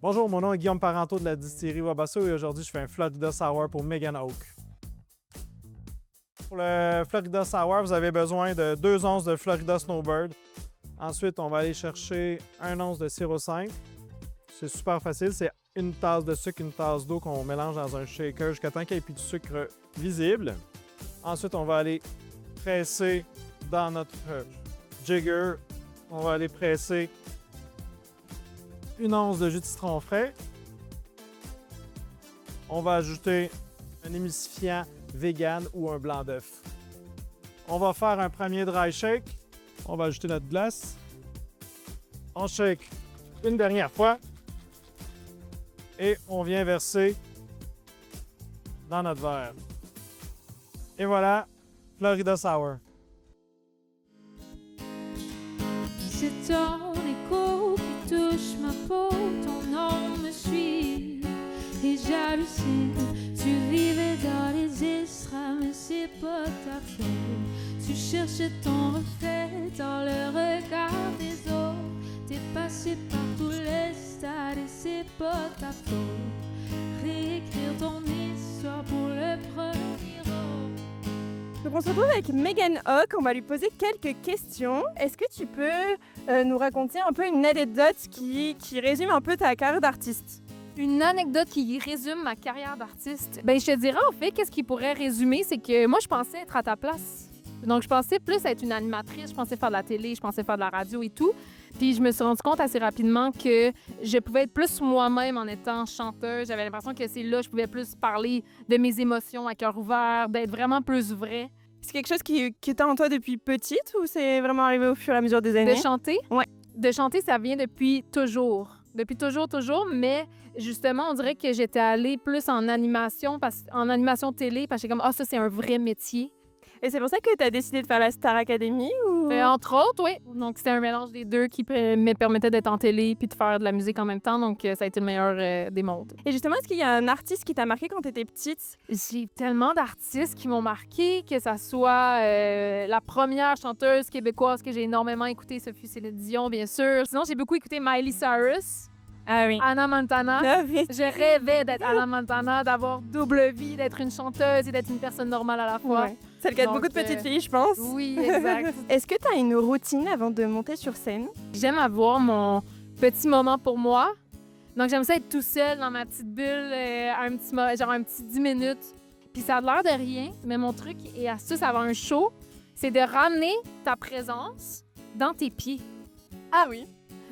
Bonjour, mon nom est Guillaume Parenteau de la distillerie Wabasso et aujourd'hui je fais un Florida Sour pour Megan Oak. Pour le Florida Sour, vous avez besoin de 2 onces de Florida Snowbird. Ensuite, on va aller chercher 1 once de sirop simple. C'est super facile, c'est une tasse de sucre, une tasse d'eau qu'on mélange dans un shaker jusqu'à temps qu'il n'y ait plus de sucre visible. Ensuite, on va aller presser dans notre jigger. On va aller presser 1 once de jus de citron frais. On va ajouter un émulsifiant vegan ou un blanc d'œuf. On va faire un premier dry shake. On va ajouter notre glace. On shake une dernière fois. Et on vient verser dans notre verre. Et voilà, Florida Sour. C'est ton écho qui touche ma peau, ton nom me suit et j'hallucine. Tu vivais dans les extras, mais c'est pas ta faute. Tu cherchais ton reflet dans le regard des autres. T'es passé par tous les stades et c'est pas ta faute. Réécrire ton histoire pour le premier rôle. Donc on se retrouve avec Megan Oak, on va lui poser quelques questions. Est-ce que tu peux nous raconter un peu une anecdote qui résume un peu ta carrière d'artiste? Une anecdote qui résume ma carrière d'artiste. Ben, je te dirais, en fait, qu'est-ce qui pourrait résumer, c'est que moi, je pensais être à ta place. Donc, je pensais plus être une animatrice, je pensais faire de la télé, je pensais faire de la radio et tout. Puis, je me suis rendu compte assez rapidement que je pouvais être plus moi-même en étant chanteuse. J'avais l'impression que c'est là que je pouvais plus parler de mes émotions à cœur ouvert, d'être vraiment plus vraie. C'est quelque chose qui était en toi depuis petite ou c'est vraiment arrivé au fur et à mesure des années? De chanter? Ouais. De chanter, ça vient depuis toujours. Depuis toujours, mais justement, on dirait que j'étais allée plus en animation télé, parce que j'étais comme, ça, c'est un vrai métier. Et c'est pour ça que tu as décidé de faire la Star Academy ou... Entre autres, oui. Donc, c'était un mélange des deux qui me permettait d'être en télé puis de faire de la musique en même temps. Donc, ça a été le meilleur des mondes. Et justement, est-ce qu'il y a un artiste qui t'a marqué quand tu étais petite? J'ai tellement d'artistes qui m'ont marqué, que ça soit la première chanteuse québécoise que j'ai énormément écoutée, ce fut Céline Dion, bien sûr. Sinon, j'ai beaucoup écouté Miley Cyrus. Ah oui. Anna Montana. Ah oui. Je rêvais d'être Anna Montana, d'avoir double vie, d'être une chanteuse et d'être une personne normale à la fois. Ouais. C'est le cas de beaucoup de petites filles, je pense. Oui, exact. Est-ce que tu as une routine avant de monter sur scène? J'aime avoir mon petit moment pour moi. Donc, j'aime ça être tout seul dans ma petite bulle, un petit 10 minutes. Puis ça a l'air de rien, mais mon truc et astuce avant un show, c'est de ramener ta présence dans tes pieds. Ah oui.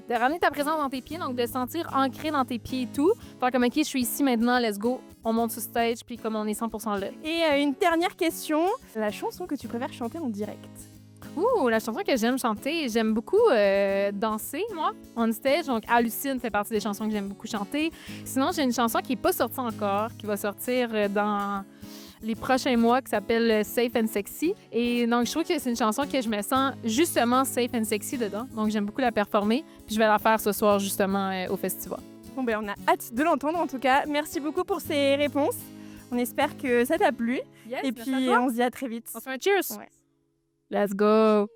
De ramener ta présence dans tes pieds, donc de sentir ancré dans tes pieds et tout. Faire comme, OK, je suis ici maintenant, let's go. On monte sur stage, puis comme on est 100% là. Et une dernière question. La chanson que tu préfères chanter en direct? La chanson que j'aime chanter, j'aime beaucoup danser, moi, on stage. Donc, Hallucine fait partie des chansons que j'aime beaucoup chanter. Sinon, j'ai une chanson qui n'est pas sortie encore, qui va sortir dans les prochains mois, qui s'appelle Safe and Sexy. Et donc, je trouve que c'est une chanson que je me sens justement safe and sexy dedans. Donc, j'aime beaucoup la performer. Puis, je vais la faire ce soir, justement, au festival. Bon, ben, on a hâte de l'entendre, en tout cas. Merci beaucoup pour ces réponses. On espère que ça t'a plu. Yes, et puis, on se dit à très vite. On se fait un cheers! Ouais. Let's go!